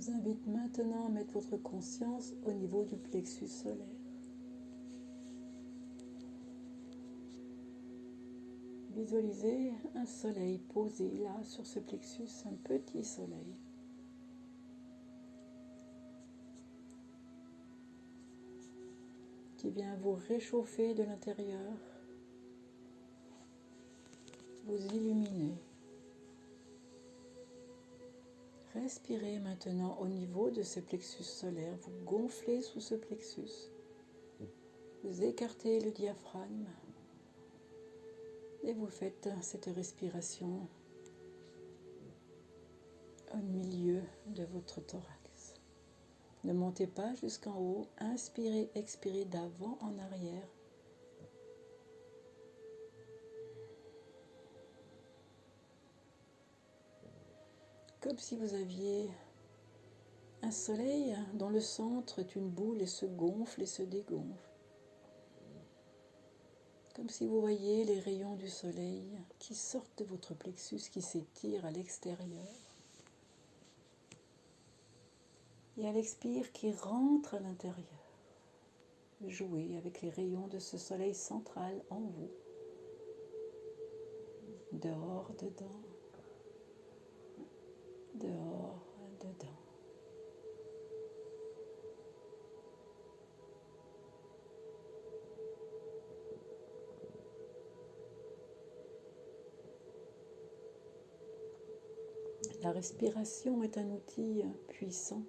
vous invite maintenant à mettre votre conscience au niveau du plexus solaire. Visualisez un soleil posé là sur ce plexus, un petit soleil. Qui vient vous réchauffer de l'intérieur, vous illuminer. Respirez maintenant au niveau de ce plexus solaire, vous gonflez sous ce plexus, vous écartez le diaphragme et vous faites cette respiration au milieu de votre thorax. Ne montez pas jusqu'en haut, inspirez, expirez d'avant en arrière. Comme si vous aviez un soleil dont le centre est une boule et se gonfle et se dégonfle. Comme si vous voyiez les rayons du soleil qui sortent de votre plexus, qui s'étirent à l'extérieur. Et à l'expire, qui rentrent à l'intérieur. Jouez avec les rayons de ce soleil central en vous. Dehors, dedans. Dehors, dedans. La respiration est un outil puissant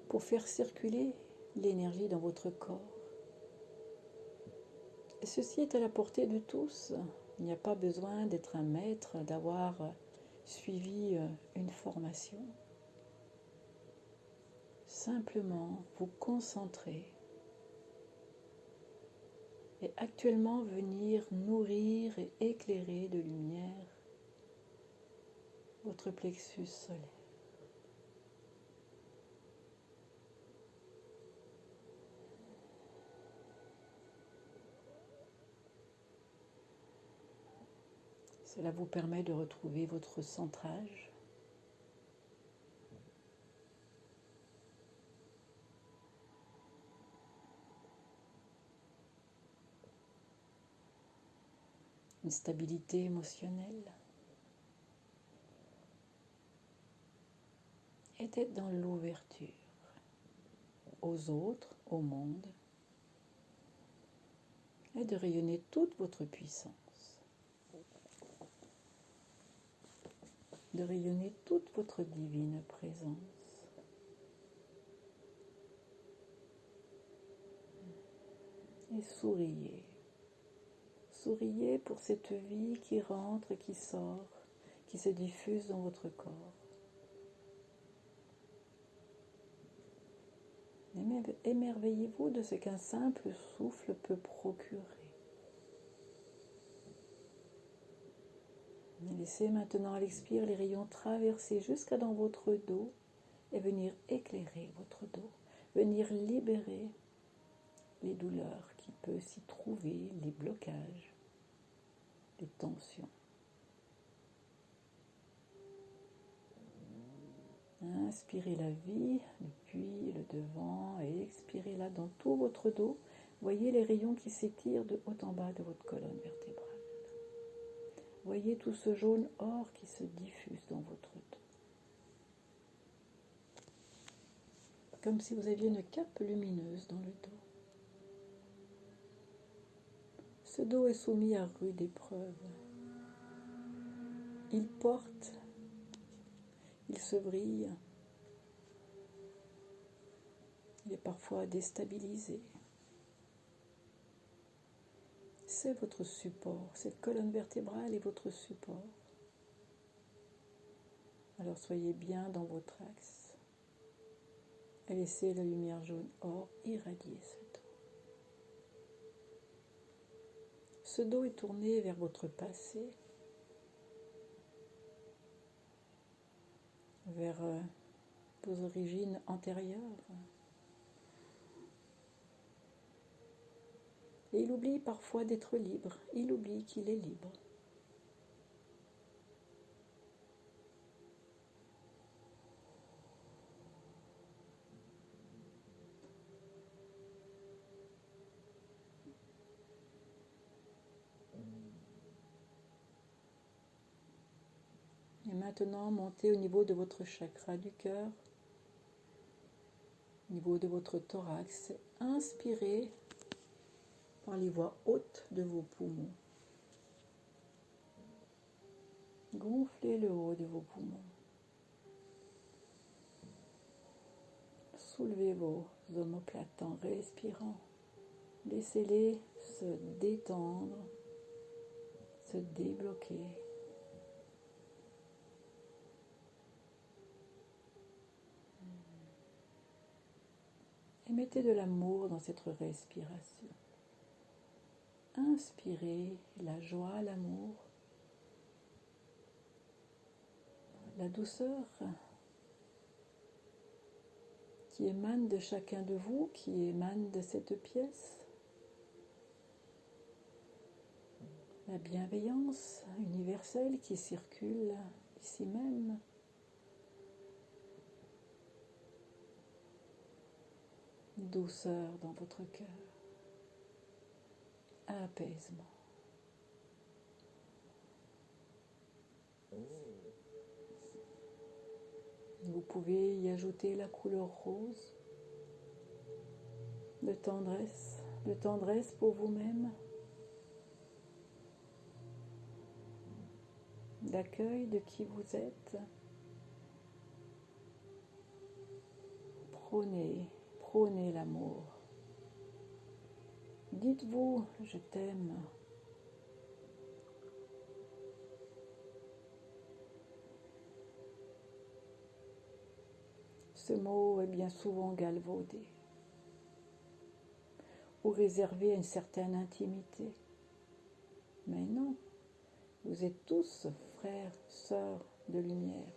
pour faire circuler l'énergie dans votre corps. Et ceci est à la portée de tous. Il n'y a pas besoin d'être un maître, d'avoir suivi une formation. Simplement vous concentrer et actuellement venir nourrir et éclairer de lumière votre plexus solaire. Cela vous permet de retrouver votre centrage. Une stabilité émotionnelle. Et d'être dans l'ouverture aux autres, au monde, et de rayonner toute votre puissance. De rayonner toute votre divine présence. Et souriez. Souriez pour cette vie qui rentre et qui sort, qui se diffuse dans votre corps. Émerveillez-vous de ce qu'un simple souffle peut procurer. Laissez maintenant à l'expire les rayons traverser jusqu'à dans votre dos et venir éclairer votre dos, venir libérer les douleurs qui peuvent s'y trouver, les blocages, les tensions. Inspirez la vie depuis le devant et expirez-la dans tout votre dos. Voyez les rayons qui s'étirent de haut en bas de votre colonne vertébrale. Voyez tout ce jaune or qui se diffuse dans votre dos. Comme si vous aviez une cape lumineuse dans le dos. Ce dos est soumis à rude épreuve. Il porte, il se brille, il est parfois déstabilisé. C'est votre support, cette colonne vertébrale est votre support. Alors soyez bien dans votre axe et laissez la lumière jaune or irradier ce dos. Ce dos est tourné vers votre passé, vers vos origines antérieures. Et il oublie parfois d'être libre, il oublie qu'il est libre. Et maintenant, montez au niveau de votre chakra du cœur, au niveau de votre thorax. Inspirez par les voies hautes de vos poumons. Gonflez le haut de vos poumons. Soulevez vos omoplates en respirant. Laissez-les se détendre, se débloquer. Et mettez de l'amour dans cette respiration. Inspirez la joie, l'amour, la douceur qui émane de chacun de vous, qui émane de cette pièce. La bienveillance universelle qui circule ici même. Douceur dans votre cœur. Apaisement. Vous pouvez y ajouter la couleur rose de tendresse pour vous-même, d'accueil de qui vous êtes. Prônez l'amour. Dites-vous, je t'aime. Ce mot est bien souvent galvaudé ou réservé à une certaine intimité. Mais non, vous êtes tous frères, sœurs de lumière.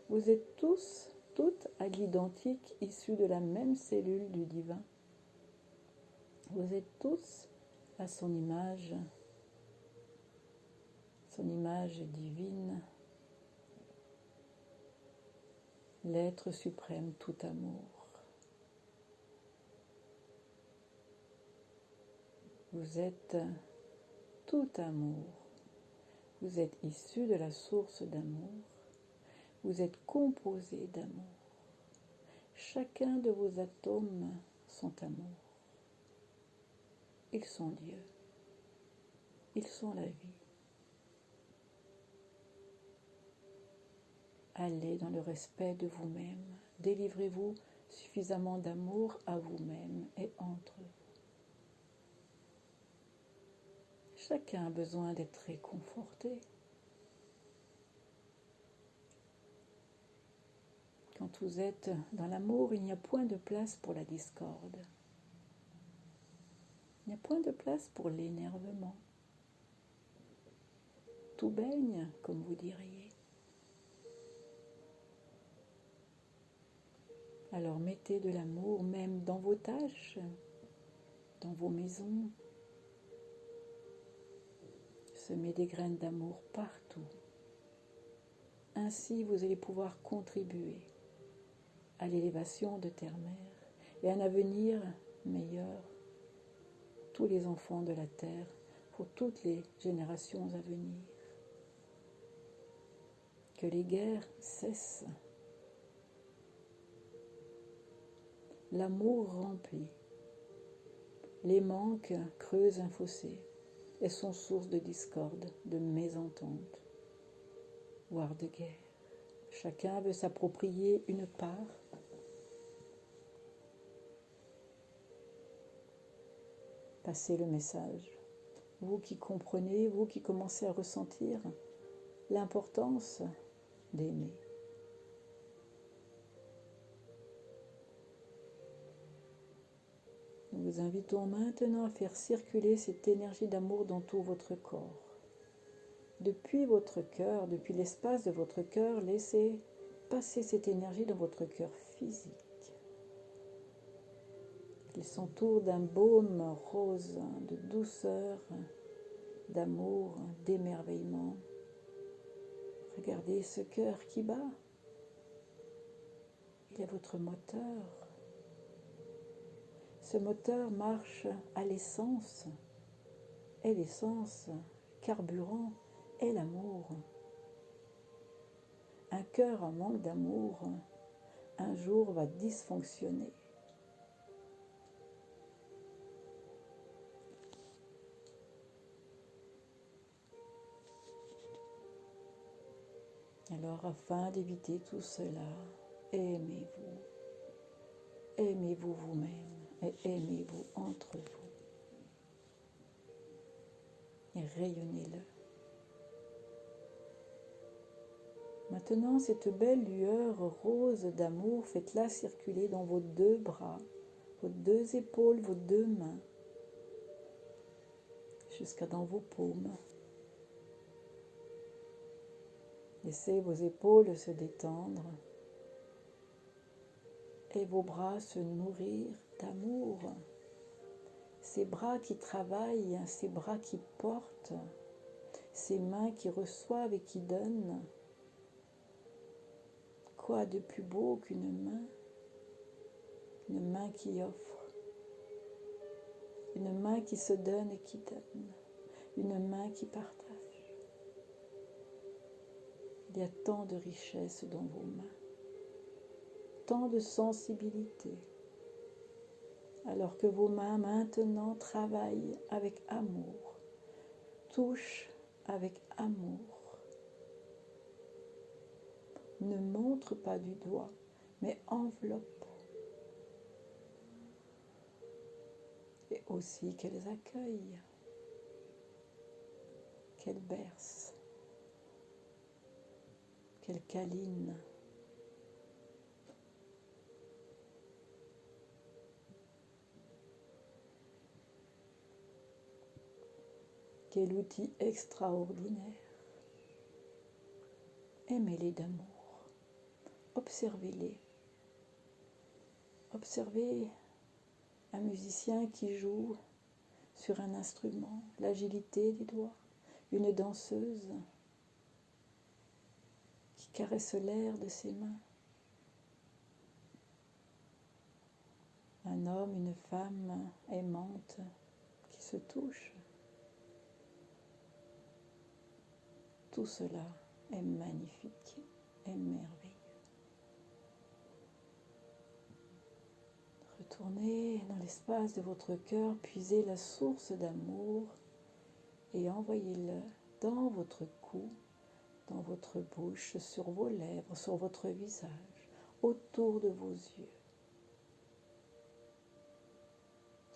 Vous êtes tous, toutes à l'identique, issus de la même cellule du divin. Vous êtes tous à son image divine, l'être suprême tout amour. Vous êtes tout amour. Vous êtes issu de la source d'amour. Vous êtes composé d'amour. Chacun de vos atomes sont amour. Ils sont Dieu. Ils sont la vie. Allez dans le respect de vous-même. Délivrez-vous suffisamment d'amour à vous-même et entre vous. Chacun a besoin d'être réconforté. Quand vous êtes dans l'amour, il n'y a point de place pour la discorde. Il n'y a point de place pour l'énervement. Tout baigne, comme vous diriez. Alors mettez de l'amour même dans vos tâches, dans vos maisons. Semez des graines d'amour partout. Ainsi, vous allez pouvoir contribuer à l'élévation de Terre-Mère et à un avenir meilleur. Tous les enfants de la Terre, pour toutes les générations à venir. Que les guerres cessent. L'amour remplit. Les manques creusent un fossé et sont source de discorde, de mésentente, voire de guerre. Chacun veut s'approprier une part. Passez le message. Vous qui comprenez, vous qui commencez à ressentir l'importance d'aimer. Nous vous invitons maintenant à faire circuler cette énergie d'amour dans tout votre corps. Depuis votre cœur, depuis l'espace de votre cœur, laissez passer cette énergie dans votre cœur physique. Il s'entoure d'un baume rose, de douceur, d'amour, d'émerveillement. Regardez ce cœur qui bat. Il est votre moteur. Ce moteur marche à l'essence. Et l'essence, carburant, est l'amour. Un cœur en manque d'amour, un jour va dysfonctionner. Alors, afin d'éviter tout cela, aimez-vous. Aimez-vous vous-même et aimez-vous entre vous. Et rayonnez-le. Maintenant, cette belle lueur rose d'amour, faites-la circuler dans vos deux bras, vos deux épaules, vos deux mains, jusqu'à dans vos paumes. Laissez vos épaules se détendre et vos bras se nourrir d'amour. Ces bras qui travaillent, ces bras qui portent, ces mains qui reçoivent et qui donnent. Quoi de plus beau qu'une main? Une main qui offre, une main qui se donne et qui donne, une main qui partage. Il y a tant de richesse dans vos mains, tant de sensibilité, alors que vos mains maintenant travaillent avec amour, touchent avec amour. Ne montrent pas du doigt, mais enveloppent. Et aussi qu'elles accueillent, qu'elles bercent, qu'elles câlinent. Quel outil extraordinaire. Aimez-les d'amour. Observez-les. Observez un musicien qui joue sur un instrument, l'agilité des doigts, une danseuse qui caresse l'air de ses mains, un homme, une femme aimante qui se touche. Tout cela est magnifique et merveilleux. Retournez dans l'espace de votre cœur, puisez la source d'amour et envoyez-le dans votre cou, dans votre bouche, sur vos lèvres, sur votre visage, autour de vos yeux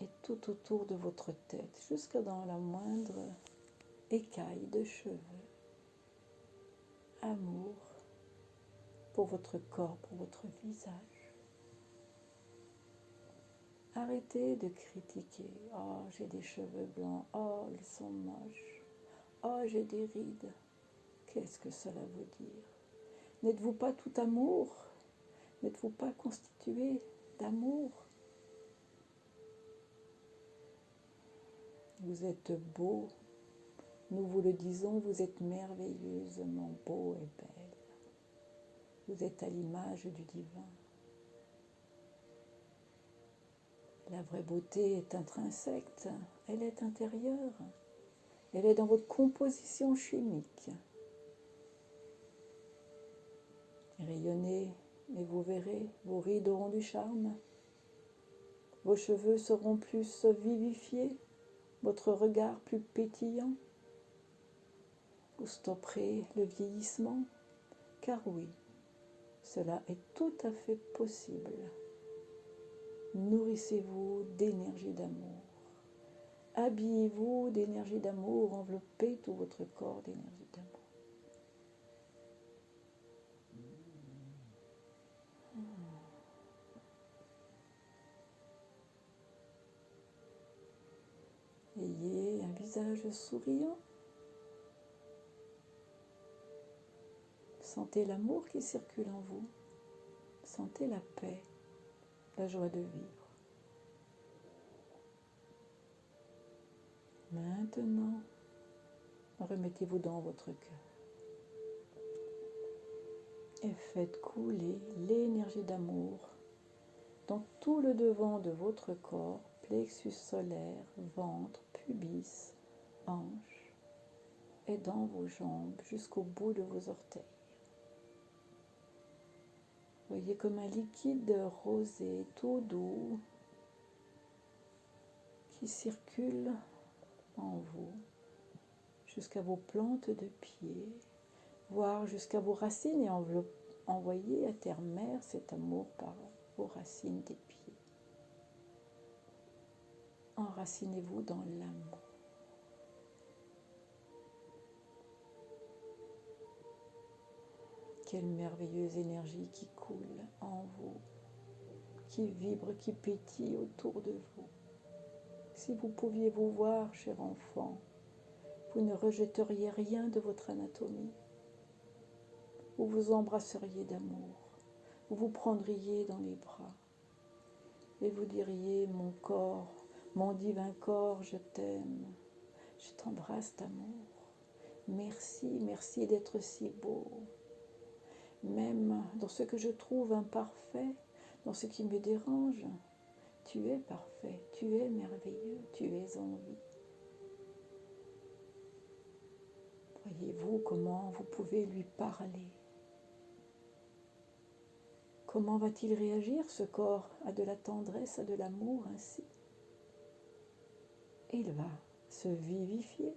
et tout autour de votre tête, jusque dans la moindre écaille de cheveux. Amour pour votre corps, pour votre visage. Arrêtez de critiquer. Oh, j'ai des cheveux blancs. Oh, ils sont moches. Oh, j'ai des rides. Qu'est-ce que cela veut dire? N'êtes-vous pas tout amour? N'êtes-vous pas constitué d'amour? Vous êtes beau. Nous vous le disons, vous êtes merveilleusement beau et belle. Vous êtes à l'image du divin. La vraie beauté est intrinsèque, elle est intérieure, elle est dans votre composition chimique. Rayonnez et vous verrez, vos rides auront du charme, vos cheveux seront plus vivifiés, votre regard plus pétillant. Vous stopperez le vieillissement, car oui, cela est tout à fait possible. Nourrissez-vous d'énergie d'amour. Habillez-vous d'énergie d'amour, enveloppez tout votre corps d'énergie d'amour. Ayez un visage souriant. Sentez l'amour qui circule en vous. Sentez la paix, la joie de vivre. Maintenant, remettez-vous dans votre cœur et faites couler l'énergie d'amour dans tout le devant de votre corps, plexus solaire, ventre, pubis, hanche et dans vos jambes jusqu'au bout de vos orteils. Voyez comme un liquide rosé, tout doux, qui circule en vous, jusqu'à vos plantes de pied, voire jusqu'à vos racines et envoyer à terre-mère cet amour par vos racines des pieds. Enracinez-vous dans l'amour. Quelle merveilleuse énergie qui coule en vous, qui vibre, qui pétille autour de vous. Si vous pouviez vous voir, cher enfant, vous ne rejetteriez rien de votre anatomie. Vous vous embrasseriez d'amour, vous vous prendriez dans les bras et vous diriez: mon corps, mon divin corps, je t'aime, je t'embrasse d'amour. Merci, merci d'être si beau. Même dans ce que je trouve imparfait, dans ce qui me dérange, tu es parfait, tu es merveilleux, tu es en vie. Voyez-vous comment vous pouvez lui parler. Comment va-t-il réagir, ce corps, à de la tendresse, à de l'amour ainsi? Il va se vivifier,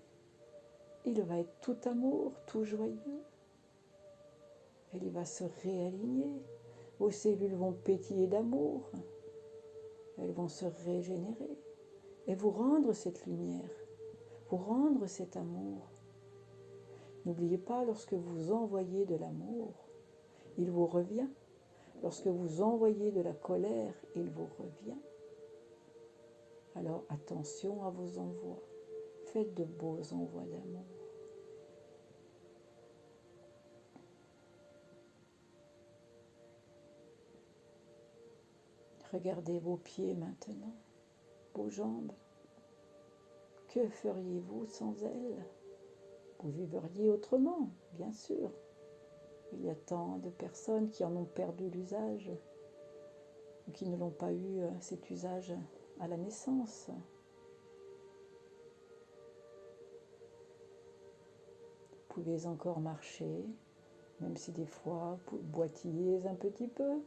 il va être tout amour, tout joyeux. Il va se réaligner, vos cellules vont pétiller d'amour, elles vont se régénérer et vous rendre cette lumière, vous rendre cet amour. N'oubliez pas, lorsque vous envoyez de l'amour, il vous revient. Lorsque vous envoyez de la colère, il vous revient. Alors attention à vos envois. Faites de beaux envois d'amour. Regardez vos pieds maintenant, vos jambes. Que feriez-vous sans elles? Vous vivriez autrement, bien sûr. Il y a tant de personnes qui en ont perdu l'usage, ou qui ne l'ont pas eu cet usage à la naissance. Vous pouvez encore marcher, même si des fois vous boitillez un petit peu.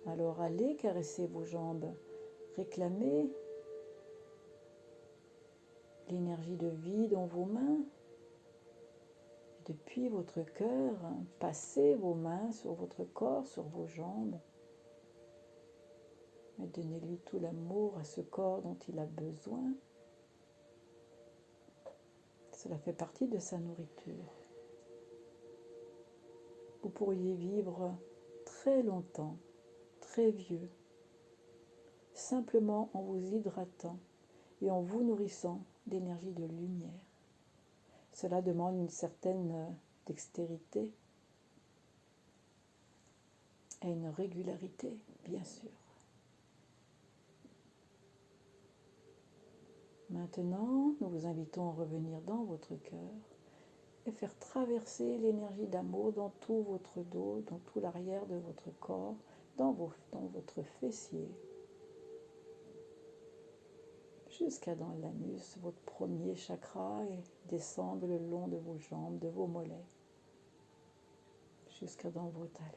Alors allez caresser vos jambes, réclamez l'énergie de vie dans vos mains. Depuis votre cœur, passez vos mains sur votre corps, sur vos jambes. Et donnez-lui tout l'amour à ce corps dont il a besoin. Cela fait partie de sa nourriture. Vous pourriez vivre très longtemps, très vieux, simplement en vous hydratant et en vous nourrissant d'énergie de lumière. Cela demande une certaine dextérité et une régularité, bien sûr. Maintenant, nous vous invitons à revenir dans votre cœur et faire traverser l'énergie d'amour dans tout votre dos, dans tout l'arrière de votre corps, dans votre fessier, jusqu'à dans l'anus, votre premier chakra, et descendre le long de vos jambes, de vos mollets, jusqu'à dans vos talons.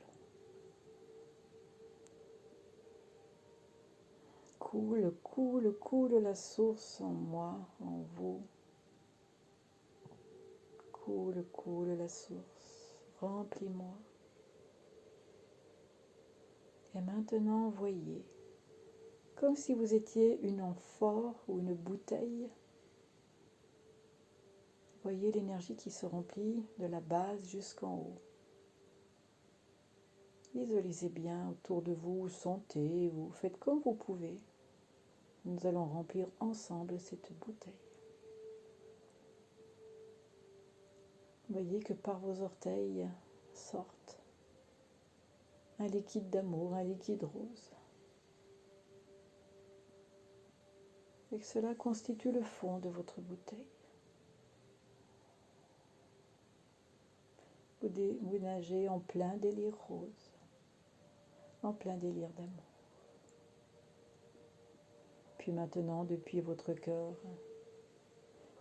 Coule, coule, coule la source en moi, en vous. Coule, coule la source, remplis-moi. Et maintenant, voyez, comme si vous étiez une amphore ou une bouteille. Voyez l'énergie qui se remplit de la base jusqu'en haut. Visualisez bien autour de vous, sentez, vous faites comme vous pouvez. Nous allons remplir ensemble cette bouteille. Voyez que par vos orteils sortent un liquide d'amour, un liquide rose. Et que cela constitue le fond de votre bouteille. Vous nagez en plein délire rose, en plein délire d'amour. Puis maintenant, depuis votre cœur,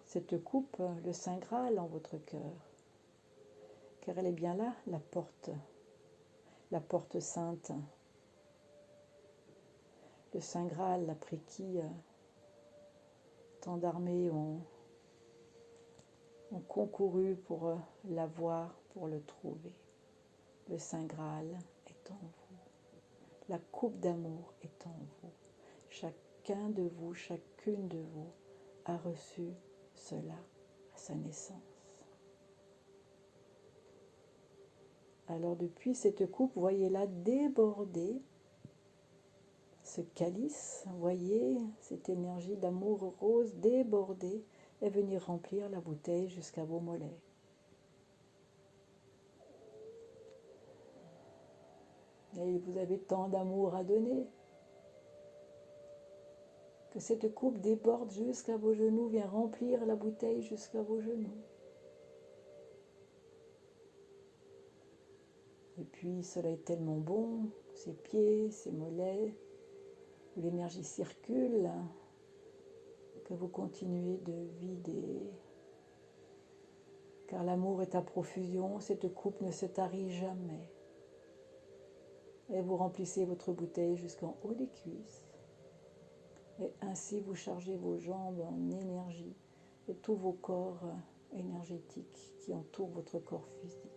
cette coupe, le Saint Graal en votre cœur, car elle est bien là, la porte, la porte sainte, le Saint Graal, après qui tant d'armées ont concouru pour l'avoir, pour le trouver. Le Saint Graal est en vous. La coupe d'amour est en vous. Chacun de vous, chacune de vous a reçu cela à sa naissance. Alors depuis cette coupe, voyez-la déborder, ce calice, voyez cette énergie d'amour rose déborder et venir remplir la bouteille jusqu'à vos mollets. Et vous avez tant d'amour à donner que cette coupe déborde jusqu'à vos genoux, vient remplir la bouteille jusqu'à vos genoux. Et puis cela est tellement bon, ses pieds, ses mollets, où l'énergie circule, que vous continuez de vider. Car l'amour est à profusion, cette coupe ne se tarit jamais. Et vous remplissez votre bouteille jusqu'en haut des cuisses. Et ainsi vous chargez vos jambes en énergie et tous vos corps énergétiques qui entourent votre corps physique.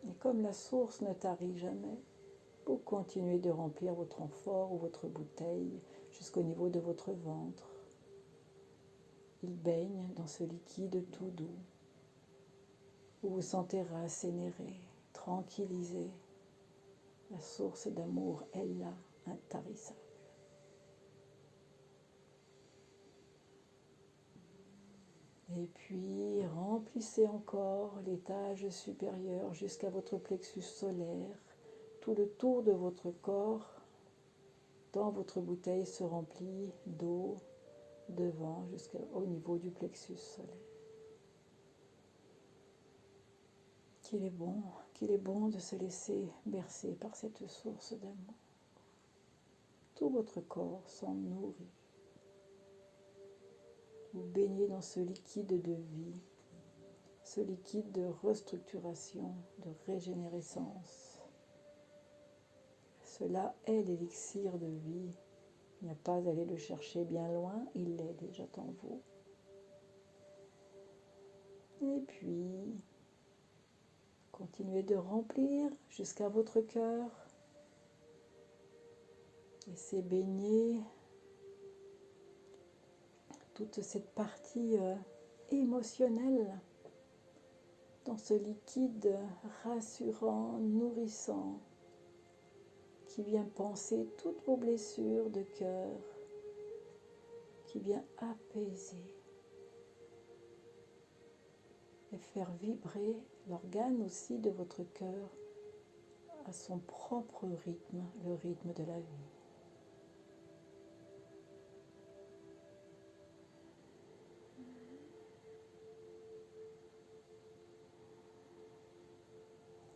Et comme la source ne tarit jamais, vous continuez de remplir votre amphore ou votre bouteille jusqu'au niveau de votre ventre. Il baigne dans ce liquide tout doux. Vous vous sentez rassénéré, tranquillisé. La source d'amour est là, intarissable. Et puis, remplissez encore l'étage supérieur jusqu'à votre plexus solaire. Tout le tour de votre corps, dans votre bouteille, se remplit d'eau devant jusqu'au niveau du plexus solaire. Qu'il est bon de se laisser bercer par cette source d'amour. Tout votre corps s'en nourrit. Vous baignez dans ce liquide de vie, ce liquide de restructuration, de régénérescence. Cela est l'élixir de vie. Il n'y a pas à aller le chercher bien loin, il est déjà en vous. Et puis, continuez de remplir jusqu'à votre cœur. Laissez baigner toute cette partie émotionnelle dans ce liquide rassurant, nourrissant, qui vient panser toutes vos blessures de cœur, qui vient apaiser et faire vibrer l'organe aussi de votre cœur à son propre rythme, le rythme de la vie.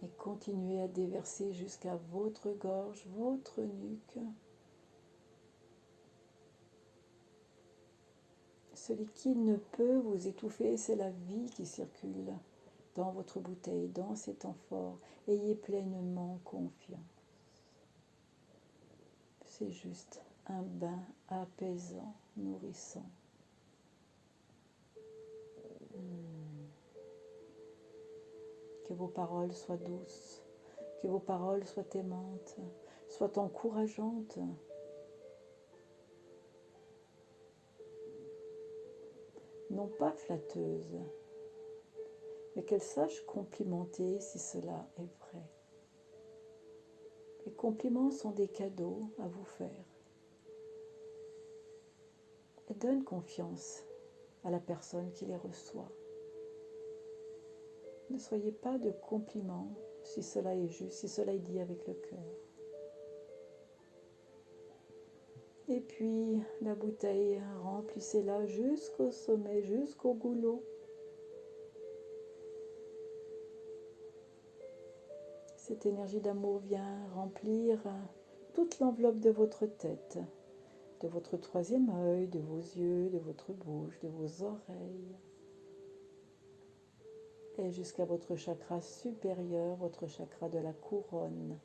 Et continuez à déverser jusqu'à votre gorge, votre nuque. Ce liquide ne peut vous étouffer, c'est la vie qui circule dans votre bouteille, dans cet amphore. Ayez pleinement confiance. C'est juste un bain apaisant, nourrissant. Que vos paroles soient douces, que vos paroles soient aimantes, soient encourageantes. Non pas flatteuses, mais qu'elles sachent complimenter si cela est vrai. Les compliments sont des cadeaux à vous faire. Et donne confiance à la personne qui les reçoit. Ne soyez pas de compliments si cela est juste, si cela est dit avec le cœur. Et puis la bouteille, remplissez-la jusqu'au sommet, jusqu'au goulot. Cette énergie d'amour vient remplir toute l'enveloppe de votre tête, de votre troisième œil, de vos yeux, de votre bouche, de vos oreilles. et jusqu'à votre chakra supérieur, votre chakra de la couronne.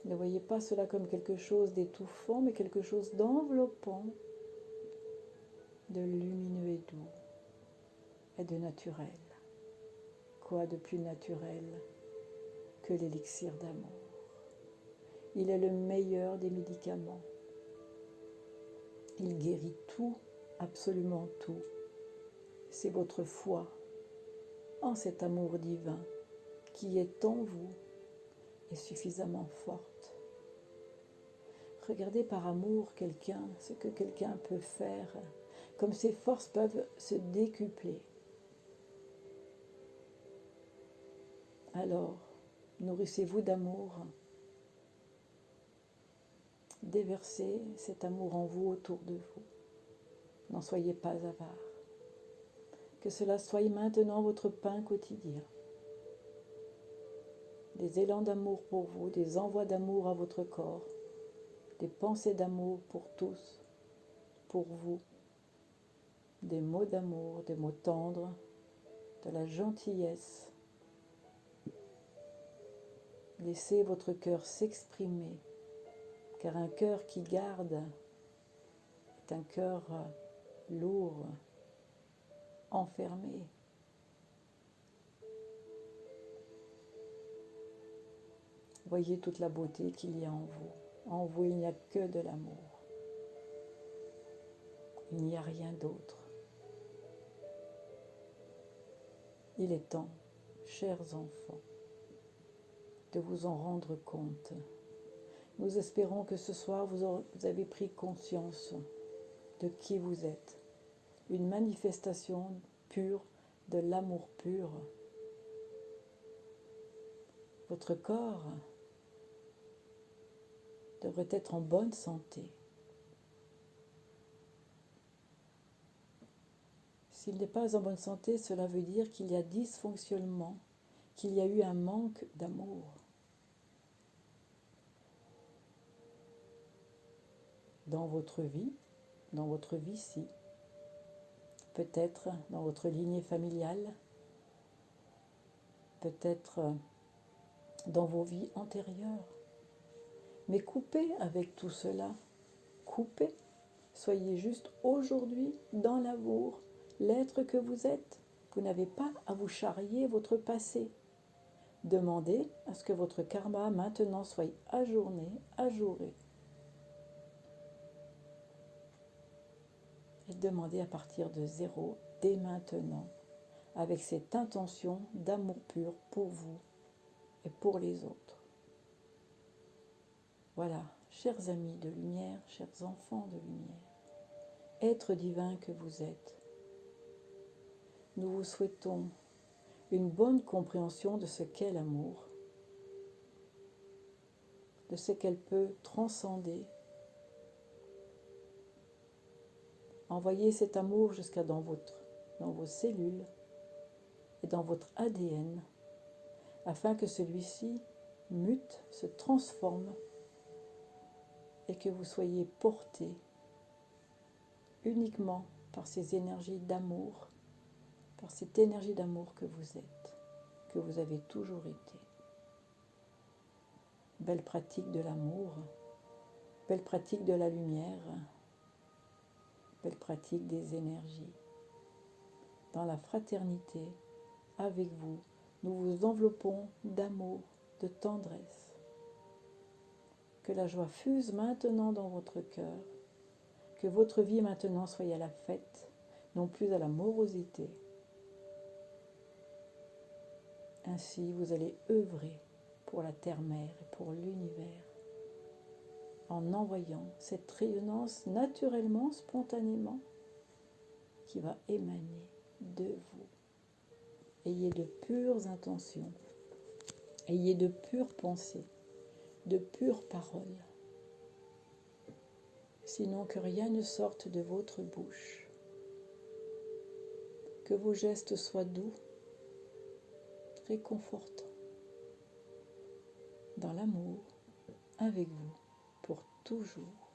Ne voyez pas cela comme quelque chose d'étouffant, mais quelque chose d'enveloppant, de lumineux et doux, et de naturel. Quoi de plus naturel que l'élixir d'amour? Il est le meilleur des médicaments. Il guérit tout, absolument tout. C'est votre foi en cet amour divin qui est en vous et suffisamment forte. Regardez par amour quelqu'un, ce que quelqu'un peut faire, comme ses forces peuvent se décupler. Alors, nourrissez-vous d'amour. Déversez cet amour en vous, autour de vous. N'en soyez pas avare. Que cela soit maintenant votre pain quotidien. Des élans d'amour pour vous, des envois d'amour à votre corps, des pensées d'amour pour tous, pour vous, des mots d'amour, des mots tendres, de la gentillesse. Laissez votre cœur s'exprimer, car un cœur qui garde est un cœur lourd, enfermé. Voyez toute la beauté qu'il y a en vous. En vous, il n'y a que de l'amour. Il n'y a rien d'autre. Il est temps, chers enfants, de vous en rendre compte. Nous espérons que ce soir, vous avez pris conscience de qui vous êtes. Une manifestation pure de l'amour pur. Votre corps devrait être en bonne santé. S'il n'est pas en bonne santé, cela veut dire qu'il y a dysfonctionnement, qu'il y a eu un manque d'amour. Dans votre vie-ci, peut-être dans votre lignée familiale, peut-être dans vos vies antérieures. Mais coupez avec tout cela, coupez. Soyez juste aujourd'hui dans l'amour, l'être que vous êtes. Vous n'avez pas à vous charrier votre passé. Demandez à ce que votre karma maintenant soit ajouré. Et demandez à partir de zéro, dès maintenant, avec cette intention d'amour pur pour vous et pour les autres. Voilà, chers amis de lumière, chers enfants de lumière, êtres divins que vous êtes, nous vous souhaitons une bonne compréhension de ce qu'est l'amour, de ce qu'elle peut transcender. Envoyez cet amour jusqu'à dans vos cellules et dans votre ADN, afin que celui-ci mute, se transforme et que vous soyez portés uniquement par ces énergies d'amour, par cette énergie d'amour que vous êtes, que vous avez toujours été. Belle pratique de l'amour, belle pratique de la lumière, belle pratique des énergies. Dans la fraternité, avec vous, nous vous enveloppons d'amour, de tendresse. Que la joie fuse maintenant dans votre cœur, que votre vie maintenant soit à la fête, non plus à la morosité. Ainsi, vous allez œuvrer pour la terre-mère et pour l'univers, en envoyant cette rayonnance naturellement, spontanément, qui va émaner de vous. Ayez de pures intentions, ayez de pures pensées, de pures paroles, sinon que rien ne sorte de votre bouche, que vos gestes soient doux, réconfortants, dans l'amour, avec vous, pour toujours.